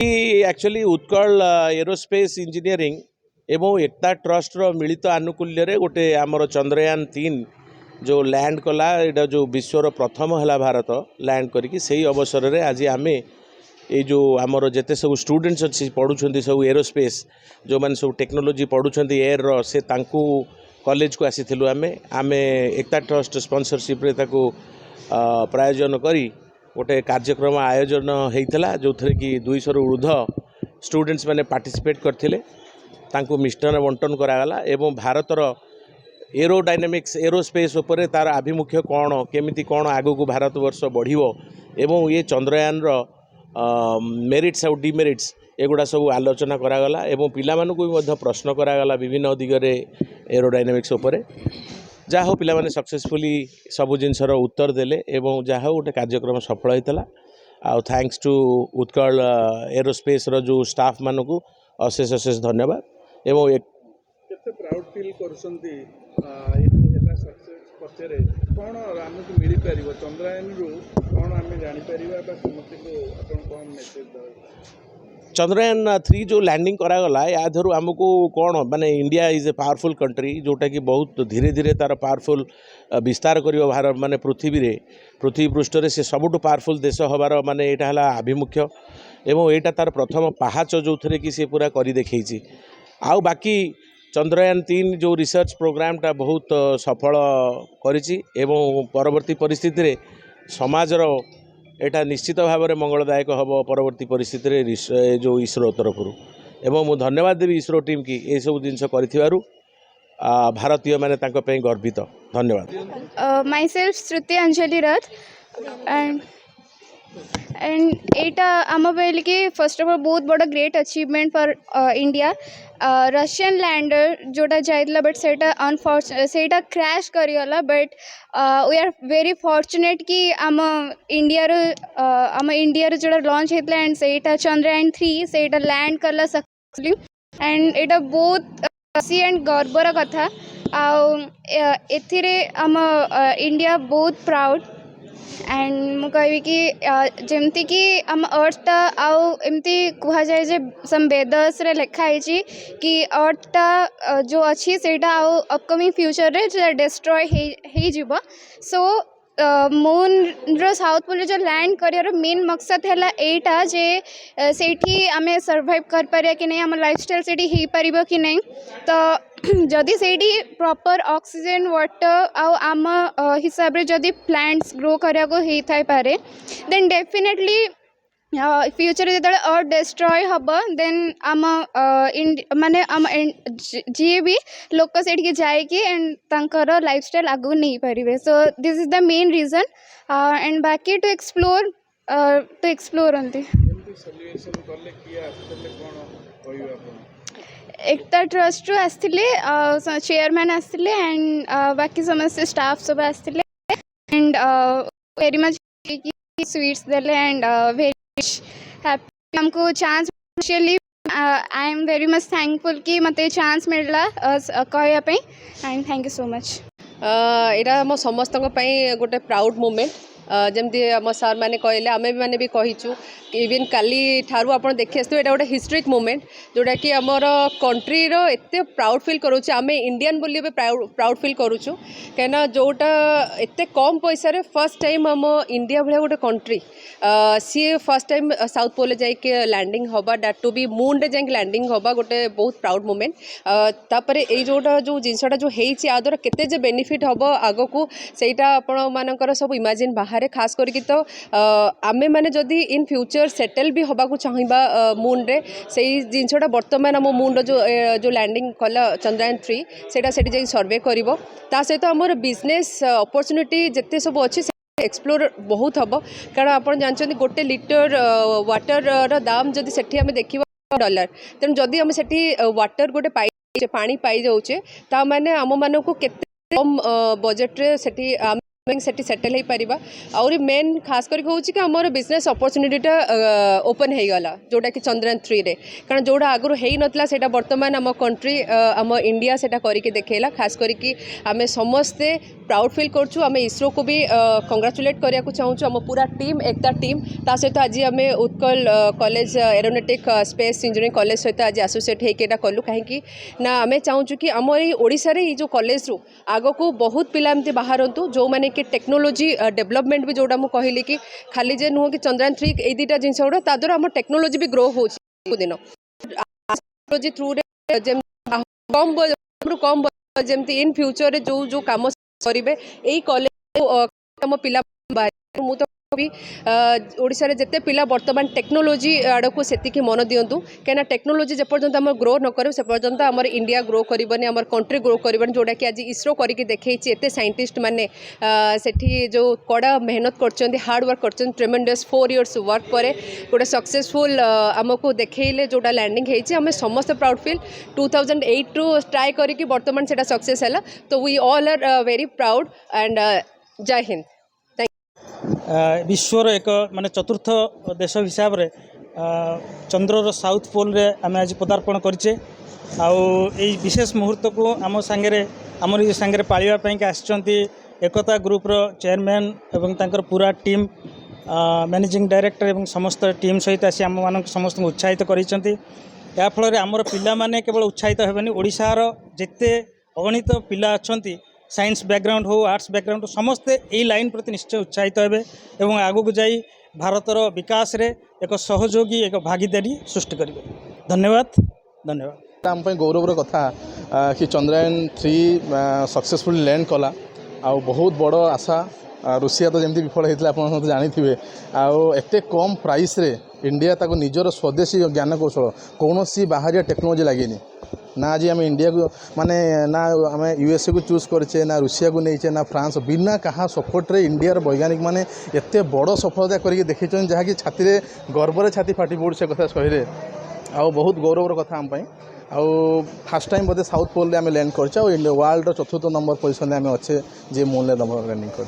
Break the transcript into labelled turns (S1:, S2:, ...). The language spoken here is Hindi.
S1: एक्चुअली उत्कल एरोस्पेस इंजीनियरिंग एवं एकता ट्रस्ट रो मिलित आनुकूल्य रे गोटे आमर चंद्रयान 3 जो लैंड कला एटा जो विश्वर प्रथम है भारत लैंड करिकी सही अवसर रे आज आमे ये जो आमर जेते सब स्टूडेंट्स अच्छी पढ़ुछंती सब एरोस्पेस जो माने सब टेक्नोलॉजी पढ़ुछंती एयर रो से तांकू कॉलेज को आसीथिलु आमे एकता ट्रस्ट स्पॉन्सरशिप रे ताको प्रायोजन करी गोटे कार्यक्रम आयोजन होता जो थे कि 200 रु ऊर्ध स्टूडेंट्स मैंने पार्टिसिपेट करथिले तांकू मिष्टान बंटन करागला एवं भारतर एरोडायनामिक्स एरोस्पेस उपरे तार आभिमुख्य कौन केमिति कौन आगो को भारत वर्ष बढ़िवो एवं ये चंद्रयान मेरिट्स और डिमेरिट्स एगुड़ा सब आलोचना करागला एवं पिलामानकु भी मध्य प्रश्न करागला विभिन्न दिगरे एरोडायनामिक्स उपरे जहाँ हो पिलामाने सक्सेसफुली सबु जिनसर उत्तर देले एवं जहाँ हो गोटे कार्यक्रम सफल होता आउ थैंक्स टू उत्कल एरोस्पेस रो जो स्टाफ मानकु अशेष अशेष धन्यवाद एवं
S2: केते प्राउड फील करसंती एला सक्सेस पछरे कोन हमकु मिली परिबो चंद्रयान रु कोन हमें जानि परिबा बा समस्त को अपन कोन मेसेज द
S1: चंद्रयान 3 जो लैंडिंग करागला या धरु आमको कौन माने India is a powerful country जोटा कि बहुत धीरे धीरे तार पावरफुल विस्तार करियो भारत माने पृथ्वी पृष्ठ रे से सबुठ पावरफुल देश हबार माने एटा हला आभिमुख्य एवं एटा तार प्रथम पहाच जो थे कि से पूरा करी देखैछि आउ बाकी चंद्रयान 3 जो रिसर्च प्रोग्राम टा बहुत सफल करिछि एवं परवर्ती परिस्थिति रे समाजर एटा निश्चित भाव में मंगलदायक हम परवर्ती परिस्थिति जो इसरो तरफ एवं मु धन्यवाद देवी इसरो टीम की ये सब जिनस कर भारतीय माने तांको पे गर्वित धन्यवाद।
S3: My self Shruti Anjali Rath and एटा आम कि फर्स्ट ऑफ ऑल बहुत बड़ा great achievement for India Russian lander जोटा जाइला बट सेटा क्रैश करिगला but we are very fortunate कि आम इंडिया जोटा लॉन्च होता एंड सेटा चंद्रयान 3 सेटा लैंड करला सक्सेसफुली एंड एटा बहुत खुशी एंड गर्वर कथा आउ एथिरे आम इंडिया बहुत प्राउड एंड मुझे कि जमती कि आम अर्थटा आउ एमती कह जाए जे सम वेदर्स रे लिखाई कि अर्थटा जो अच्छी सेटा आउ अपकमिंग फ्यूचर रे डिस्ट्रॉय हो जीवो सो मून रो साउथ पोल जो लैंड कर मेन मकसद है एटा जे सेठी आमे सर्वाइव कर पारिया कि नहीं आम लाइफस्टाइल सेठी हो पारिबो कि नहीं तो जदि सेठी प्रॉपर ऑक्सीजन वाटर आउ आम हिसाब रे जदि प्लांट्स ग्रो करिया को हेई थाई पारे देन डेफिनेटली फ्यूचर जो अर्थ डिस्ट्रॉय हम देन आम माने आम जी भी लोक से जाइए एंड तांकर लाइफस्टाइल आगू नहीं पारे so this is the main reason and बाकी टू एक्सप्लोर अंती एकता ट्रस्ट आसते चेयरमैन आसते एंड बाकी समस्त स्टाफ सब आसते एंड वेरी मच स्वीट्स देले एंड वेरी हैप्पी हमको chance I am very much thankful कि मते चांस मिलला कहयापी and thank you so much
S4: यहाँ आम समस्त गोटे प्राउड मोमेंट जमती आम सार मैंने कहले आम मैंने भी कहीचु इवेन काली ठारू आप देखी आसो यहाँ गोटे हिस्ट्रिक मोमेंट जोटा कि आमर कंट्री रो एते प्राउड फील करुचे आम इंडियन बोली प्राउड फील करुचु कहीं जोटा एते कम पैसा रे फर्स्ट टाइम आम इंडिया भाया गोटे country C first time south pole जाइए लैंडिंग हवा डैट टू बी मून रे जाइए लैंडिंग हवा गोटे बहुत प्राउड मोमेंट तापर ये जोटा जो जिनसटा जो होती आ द्वारा केते जे बेनिफिट हम आग को सहीटा आपण मानकर सब इमेजिन बाहर खास करके तो आमे माने जदि इन फ्यूचर सेटल भी हवा को चाहिए मून रे से जिनसटा बर्तमान आम मून रो जो लैंडिंग कला चंद्रयान 3 सेटा सेठी जाई सर्वे करिवो ता सहित हमर बिजनेस अपॉर्चुनिटी जत्ते सब अच्छी एक्सप्लोर बहुत हम कारण आप जानते गोटे लिटर वाटर दाम जदि सेठी आमे देखिबा $, तेणु जदि आम सेठी वाटर गोटे पाई पानी पाई जाऊे ता माने आम मानकु केते कम बजेट रे सेठी सेठी सेटल हो पारिबा आउरी मेन खास करके होची कि हमर बिजनेस अपॉर्चुनिटीटा ओपन हो गला जोटा कि चंद्रयान 3 रे कारण जोड़ा आगुर हेई नतला सेटा वर्तमान आम कंट्री आम इंडिया सेटा करके देखेला खास करके आमे समस्ते प्राउड फील करछु आमे इसरो को भी कंग्रेचुलेट करिया को चाहूछु आम पूरा टीम एकता टीम ता सहित आज आमे Utkal college aeronautic space engineering college सहित आज एसोसिएट हेके एटा कलु काहेकि ना आमे चाहूछु कि आम ए ओडिसा रे जो कॉलेज रु आगो को बहुत पिला एमती बाहरंतु जो माने कि टेक्नोलोजी डेवलपमेंट भी जोड़ा मुझे कहली कि खाली जे नुह कि चंद्रयान 3 ए दुटा जिनस गुड़ा ता द्वारा आम टेक्नोलोजी भी ग्रो हो दिन टेक्नोलोजी थ्रू कम जमती इन फ्यूचर रे जो जो काम करेंगे यही कॉलेज आम पिला मु तो भी ओडिशा रे जेते पिला वर्तमान टेक्नोलोजी आड़ को सेतिकी मन दियंतु कहीं टेक्नोलोजी जेपर्यंत आम ग्रो न करे से पर्यंत आमर इंडिया ग्रो करबनी आमर कंट्री ग्रो करबनी जोड़ा कि आज इसरो करके देखैछि एते साइंटिस्ट माने सेठी जो कड़ा मेहनत करछन्ती हार्ड वर्क करछन्ती ट्रेमेंडस 4 इयर्स वर्क परे गोटे सक्सेसफुल आमको देखैले जोड़ा लैंडिंग हेछि आमे समस्त प्राउड फील 2008 टू ट्राई करके वर्तमान सेटा सक्सेस हैला तो we all are very proud and जय हिंद।
S5: विश्वर एक माने चतुर्थ देश हिसाब रे चंद्रर साउथ पोल रे आम आज पदार्पण करचे आई विशेष मुहूर्त को आम सांगे आमर सांगे पालिबा पई के आछंती एकता ग्रुप रो चेयरमैन एवं तांकर पूरा टीम मैनेजिंग डायरेक्टर एवं समस्त टीम सहित आसी आम मान समस्त उत्साहित करिसेंती या फल आमर पिला माने केवल उत्साहित हेबनी ओडिशार जेते अगणित पिला अछंती साइंस बैकग्राउंड हो आर्ट्स बैकग्राउंड समस्ते यही लाइन प्रति निश्चय उत्साहित हेबे एवं आगक जाई भारतर विकास रे एक सहयोगी एक भागीदारी सृष्टि करिवे। धन्यवाद धन्यवाद।
S6: आम गौरवर कथा कि चंद्रयान 3 सक्सेसफुली लैंड कला आ बहुत बड़ आशा रुषिया तो जमी विफल होता आप जानी आते कम प्राइस रे इंडिया ताको निजर स्वदेशी ज्ञान कौशल कौन बाहरिया टेक्नोलोजी लगे ना आज आम इंडिया को माने ना आम यूएसए को चूज करे ना रुषिया को नहीं ना फ्रांस बिना कहा सपोर्ट रे इंडियार वैज्ञानिक माने एते बड़ सफलता करके देखी जहाँकि छाती गर्व रे छाती फाटी पड़े से कथा सही आ बहुत गौरवर कथा आम आउ फास्ट टाइम बोधे साउथ पोल आम लैंड कर वर्ल्ड चतुर्थ नंबर पोजिशन आम अच्छे जी मून नंबर लैंडिंग कर।